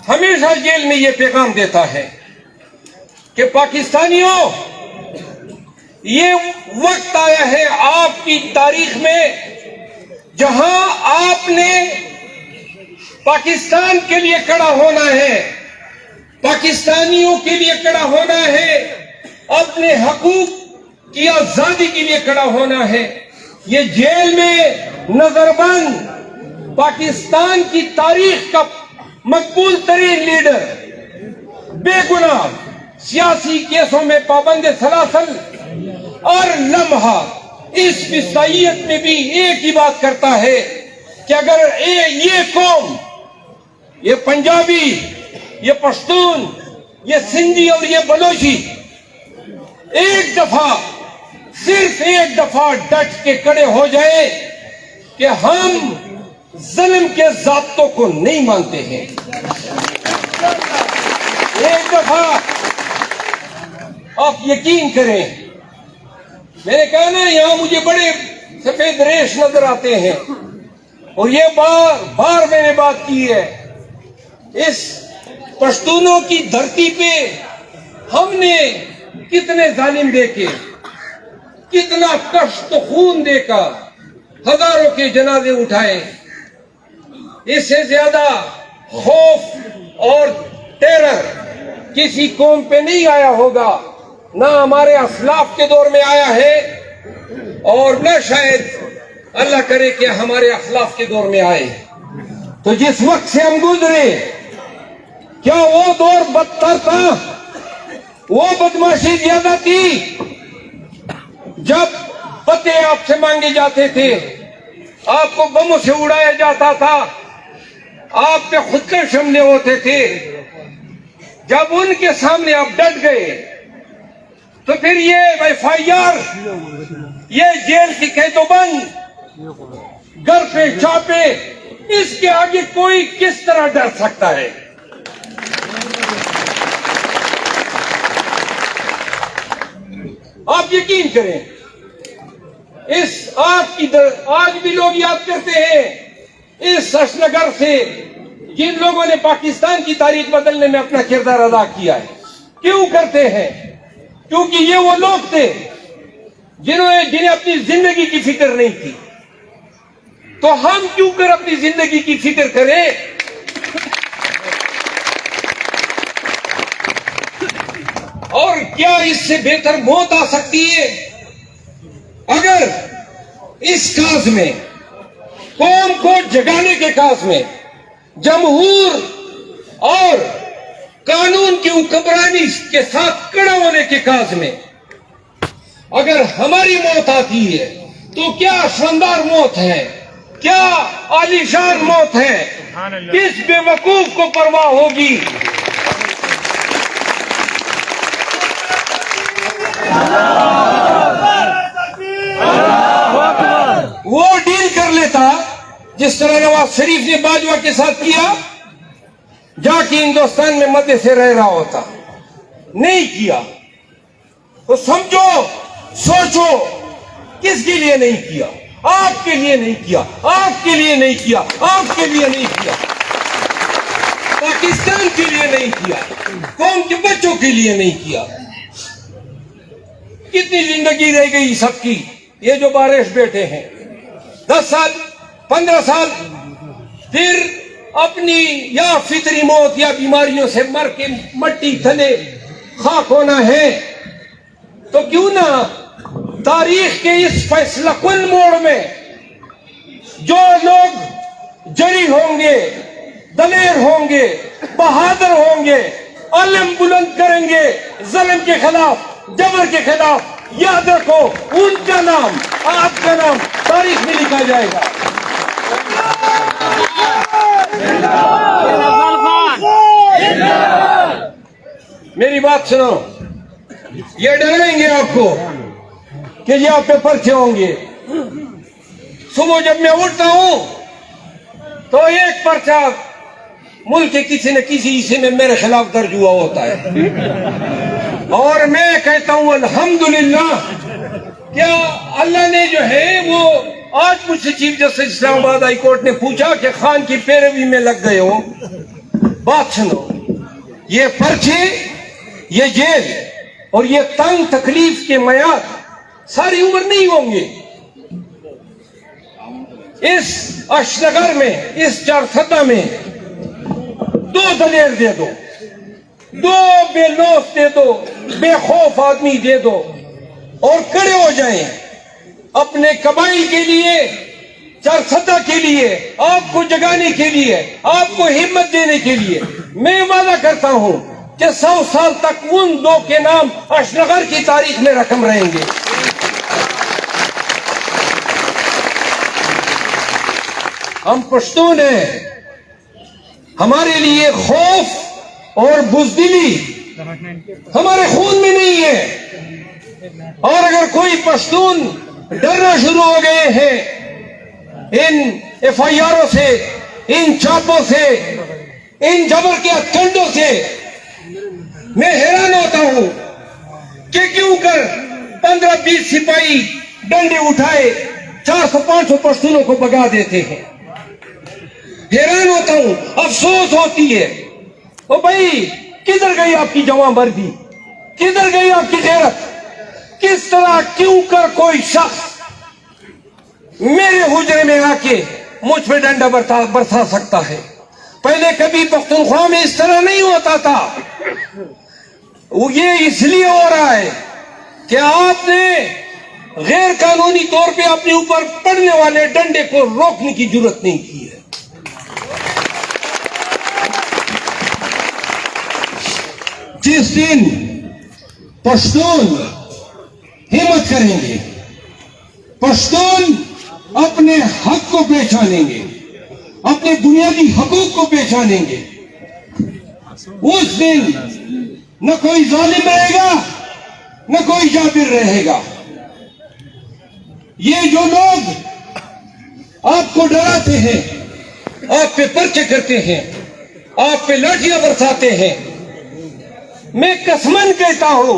हमेशा जेल में ये पैगाम देता है कि पाकिस्तानियों, ये वक्त आया है आपकी तारीख में जहां आपने पाकिस्तान के लिए खड़ा होना है, पाकिस्तानियों के लिए खड़ा होना है, अपने हकूक की आजादी के लिए खड़ा होना है। ये जेल में नजरबंद पाकिस्तान की तारीख का मकबूल तरीन लीडर, बेगुनाह सियासी केसों में पाबंद सलासल और लम्हा इस विसाइयत में भी एक ही बात करता है कि अगर ये कौम, ये पंजाबी, ये पश्तून, ये सिंधी और ये बलोची एक दफा, सिर्फ एक दफा डट के खड़े हो जाए कि हम जुल्म के ज़ाब्तों को नहीं मानते हैं, एक दफा आप यकीन करें। मैंने कहा ना, यहां मुझे बड़े सफेद रेश नजर आते हैं और ये बार बार मैंने बात की है। इस पश्तूनों की धरती पे हमने कितने जालिम देखे, कितना कष्ट खून देकर हजारों के जनाजे उठाए। इससे ज्यादा खौफ और टेरर किसी कौम पे नहीं आया होगा, ना हमारे असलाफ के दौर में आया है और न शायद अल्लाह करे कि हमारे असलाफ के दौर में आए। तो जिस वक्त से हम गुजरे, क्या वो दौर बदतर था, वो बदमाशी ज्यादा थी, जब पते आपसे मांगे जाते थे, आपको बमों से उड़ाया जाता था, आप पे खुदकश हमले होते थे। जब उनके सामने आप डट गए तो फिर ये एफआईआर, ये जेल की कैदोबंद, घर पे छापे, इसके आगे कोई किस तरह डर सकता है? आप यकीन करें, इस आज भी लोग याद करते हैं इस अशनगर से जिन लोगों ने पाकिस्तान की तारीख बदलने में अपना किरदार अदा किया है। क्यों करते हैं? क्योंकि ये वो लोग थे जिन्हें अपनी जिंदगी की फिक्र नहीं थी। तो हम क्यों कर अपनी जिंदगी की फिक्र करें? और क्या इससे बेहतर मौत आ सकती है? अगर इस काज में, कौम को जगाने के काज में, जमहूर और कानून की हुक्मरानी के साथ खड़ा होने के काज में अगर हमारी मौत आती है तो क्या शानदार मौत है, क्या आलीशान मौत है, किस बेवकूफ को परवाह होगी? वो डील कर लेता जिस तरह नवाज शरीफ ने बाजवा के साथ किया, जाके हिंदुस्तान में मदे से रह रहा होता। नहीं किया तो समझो, सोचो, किसके लिए नहीं किया? आपके लिए नहीं किया, आपके लिए नहीं किया, आपके लिए नहीं किया, पाकिस्तान के लिए नहीं किया, कौम के बच्चों के लिए नहीं किया। कितनी जिंदगी रह गई सबकी, ये जो बारिश बैठे हैं 10 साल 15 साल, फिर अपनी या फितरी मौत या बीमारियों से मर के मट्टी थले खाक होना है। तो क्यों ना तारीख के इस फैसला कुल मोड़ में जो लोग जरी होंगे, दलेर होंगे, बहादुर होंगे, अलम बुलंद करेंगे जुल्म के खिलाफ, जबर के खिलाफ, याद रखो उनका नाम, आपका नाम तारीख में लिखा जाएगा। मेरी बात सुनो, ये डराएंगे आपको कि ये आप पे पर्चे होंगे। सुबह जब मैं उठता हूं तो एक पर्चा मुल्क के किसी न किसी हिस्से में मेरे खिलाफ दर्ज हुआ होता है और मैं कहता हूं अल्हम्दुलिल्लाह, क्या अल्लाह ने जो है वो आज मुझसे chief justice Islamabad high court ने पूछा कि खान की पैरवी में लग गए हो, बात सुनो, ये पर्चे, ये जेल और ये तंग तकलीफ के मयार सारी उम्र नहीं होंगे। इस अशनगर में, इस चारसदा में 2 दलेर दे दो, 2 बेलौस दे दो, बेखौफ आदमी दे दो और खड़े हो जाएं अपने कबाइल के लिए, चारसदा के लिए, आपको जगाने के लिए, आपको हिम्मत देने के लिए। मैं वादा करता हूं कि 100 साल तक उन 2 के नाम अशनगर की तारीख में रकम रहेंगे। हम पश्तून हैं, हमारे लिए खौफ और बुज़दिली हमारे खून में नहीं है। और अगर कोई पश्तून डरना शुरू हो गए हैं इन FIR से, इन चापों से, इन जबर के हथकंडों से, मैं हैरान होता हूं कि क्यों कर 15-20 सिपाही डंडे उठाए 400-500 पश्तूनों को भगा देते हैं। हैरान होता हूं, अफसोस होती है। ओ भाई, किधर गई आपकी जवांमर्दी, किधर गई आपकी गैरत? किस तरह क्यों कर कोई शख्स मेरे हुजरे में आके मुझ पे डंडा बरसा सकता है? पहले कभी पख्तूनख्वा में इस तरह नहीं होता था। ये इसलिए हो रहा है कि आपने गैर कानूनी तौर पे अपने ऊपर पड़ने वाले डंडे को रोकने की जरूरत नहीं की है। जिस दिन पश्तून हिम्मत करेंगे, पश्तून अपने हक को पहचानेंगे, अपने बुनियादी हकूक को पहचानेंगे, उस दिन न कोई जालिम रहेगा, न कोई जाबिर रहेगा। ये जो लोग आपको डराते हैं, आप पे पर्चे करते हैं, आप पे लाठियां बरसाते हैं, मैं कसमन कहता हूं,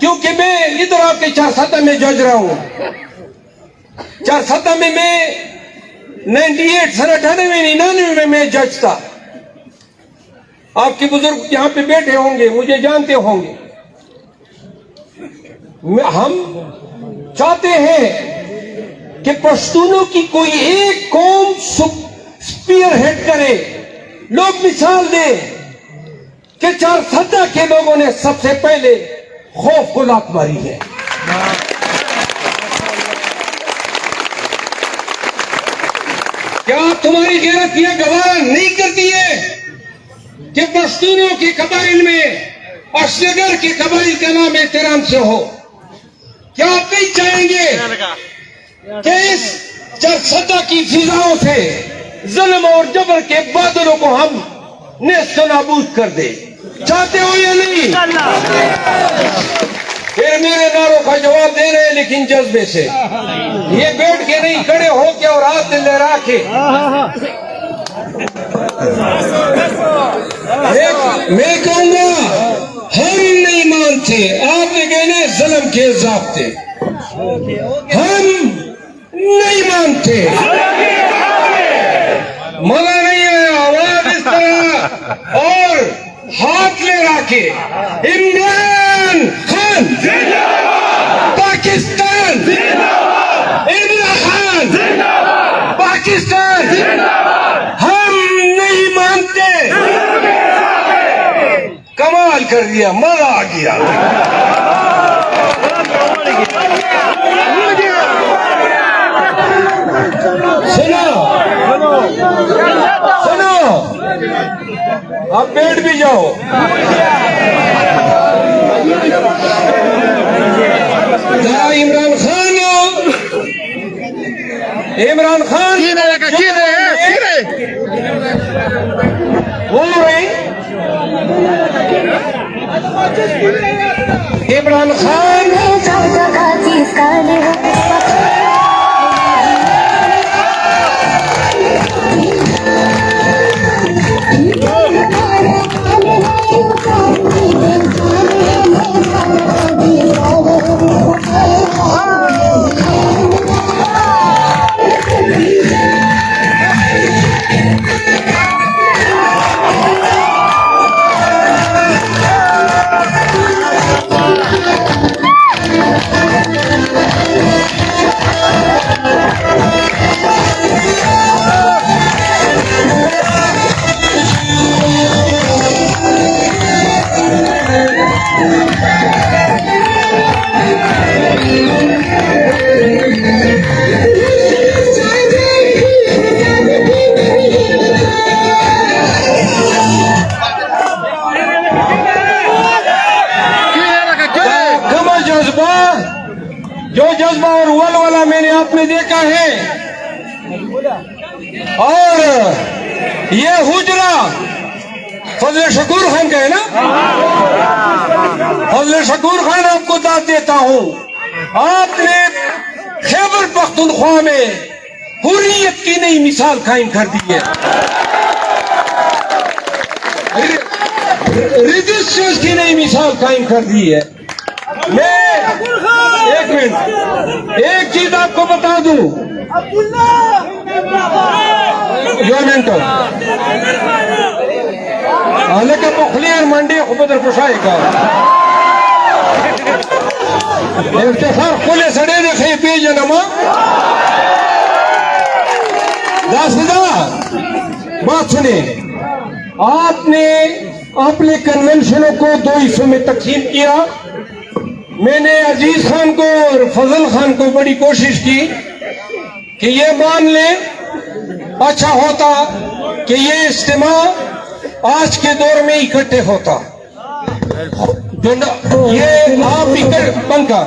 क्योंकि मैं इधर आपके चारसदा में जज रहा हूं। चारसदा में मैं 98 सन 98-99 में मैं जज था। आपके बुजुर्ग यहां पे बैठे होंगे, मुझे जानते होंगे। हम चाहते हैं कि पश्तूनों की कोई एक कौम स्पीयर हेड करे। लोग मिसाल दे कि चारसदा के लोगों ने सबसे पहले खौफ को लात मारी है। क्या तुम्हारी गैरत यह गवाह नहीं करती है कि पश्तूनों के कबाइल में अशनगर के कबाइल का नाम एहतराम से हो? क्या आप नहीं चाहेंगे कि इस चारसदा की फिजाओं से जुल्म और जबर के बादलों को हम नेस्त नाबूद कर दे? चाहते हो या नहीं? फिर मेरे नारों का जवाब दे रहे हैं, लेकिन जज्बे से, ये बैठ के नहीं, खड़े होके और हाथ लहरा के। मैं कहूंगा, हम नहीं मानते, आपने कहने जुल्म के ज़ाब्ते, हम नहीं मानते। मजा नहीं आया, आवाज इस तरह और हाथ ले रखे। इमरान खान जिंदाबाद, पाकिस्तान जिंदाबाद, इमरान खान जिंदाबाद, पाकिस्तान जिंदाबाद। हम नहीं मानते। कमाल कर दिया, मजा आ गया। सुनो सुनो, आप बैठ भी जाओ। जरा इमरान खान, इमरान खान बोल रहे, इमरान खान फजल शकूर खान का है ना? फजल शकूर खान आपको दाद देता हूं, आपने खैबर पख्तूनख्वा में हुर्रियत की नई मिसाल कायम कर दी है, रेजिस्टेंस की नई मिसाल कायम कर दी है। मैं एक मिनट एक चीज आपको बता दूं, जो मिनटो हालांकि पुखलियर मंडी खुबदर कुशाई का इफ्तिखार खुले सड़े देखे पेज नमा दासदा बात सुने, आपने अपने कन्वेंशनों को दो हिस्सों में तकसीम किया। मैंने अजीज खान को और फजल खान को बड़ी कोशिश की कि ये मान ले, अच्छा होता कि ये इज्तिमा आज के दौर में इकट्ठे होता, जो ये आप पंखा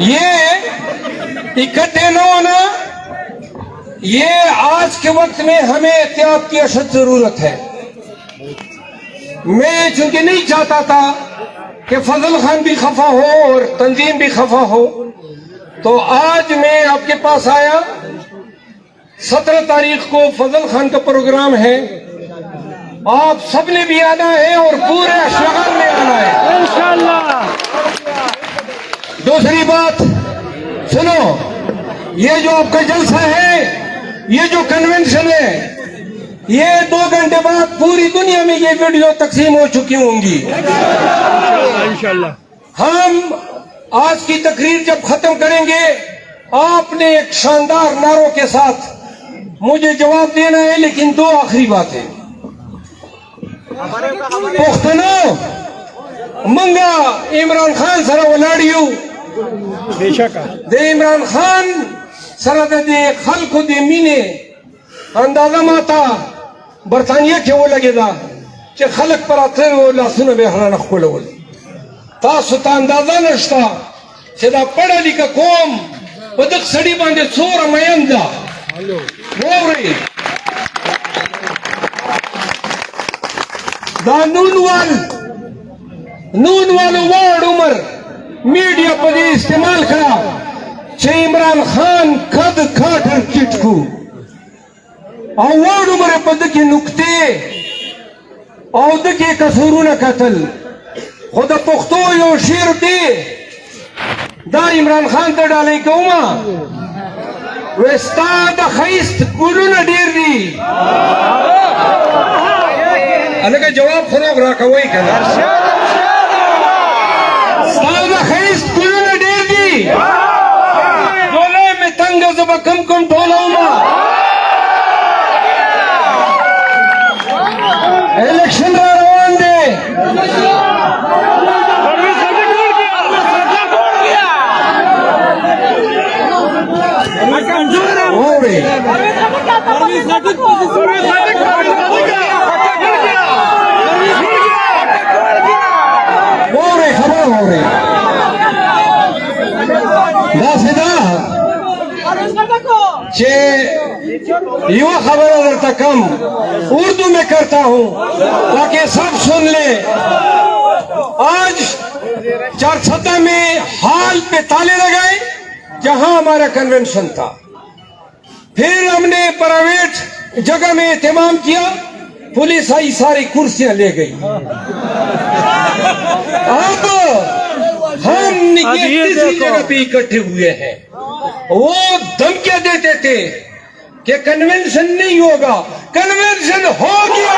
ये इकट्ठे न होना, ये आज के वक्त में हमें एहतियात की अशद जरूरत है। मैं चूंकि नहीं चाहता था कि फजल खान भी खफा हो और तंजीम भी खफा हो, तो आज मैं आपके पास आया। 17 तारीख को फजल खान का प्रोग्राम है, आप सबने भी आना है और पूरे अशगार में आना है इंशाअल्लाह। दूसरी बात सुनो, ये जो आपका जलसा है, ये जो कन्वेंशन है, ये 2 घंटे बाद पूरी दुनिया में ये वीडियो तकसीम हो चुकी होंगी इंशाअल्लाह। हम आज की तकरीर जब खत्म करेंगे, आपने एक शानदार नारों के साथ मुझे जवाब देना है, लेकिन 2 आखिरी बातें। पुख्तनो मंगा इमरान खान सरा वलाडियो दे इमरान खान सरा दे खल्क दे मीने अंदाजा माता बरतानिया के वो लगेगा कि खलक पर आते वो लासुन बेहरान खोलवल तासु ता अंदाजा नश्ता सदा पढ़ा लिखा कौम बदक सड़ी बांधे सोर मयंदा मोरी दा नून वालो वार्ड उमर मीडिया पर इस्तेमाल करा छे इमरान खान खद खाटर चिटकू और वार्ड उमर पद के नुक्ते और के कसूरू न कतल खुद पुख्तो यो शेर दे दा इमरान खान तो डाले कौमा वेस्ताद खैस्त गुलू न डेर दी अलग जवाब फरोग रखा वही कहना स्ताद खैस्त गुलू न डेर दी दोले में तंग जब कम कम टोलाऊंगा इलेक्शन रवान दे खबर हो रही युवा खबर अगर कम उर्दू में करता हूं ताकि सब सुन ले। आज चारसदा में हाल पे ताले लगाए जहां हमारा कन्वेंशन था, फिर हमने प्राइवेट जगह में एहतमाम किया, पुलिस आई सारी कुर्सियां ले गई। अब हम किसी जगह पे इकट्ठे हुए हैं, वो धमकियां देते थे कि कन्वेंशन नहीं होगा, कन्वेंशन हो गया।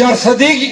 400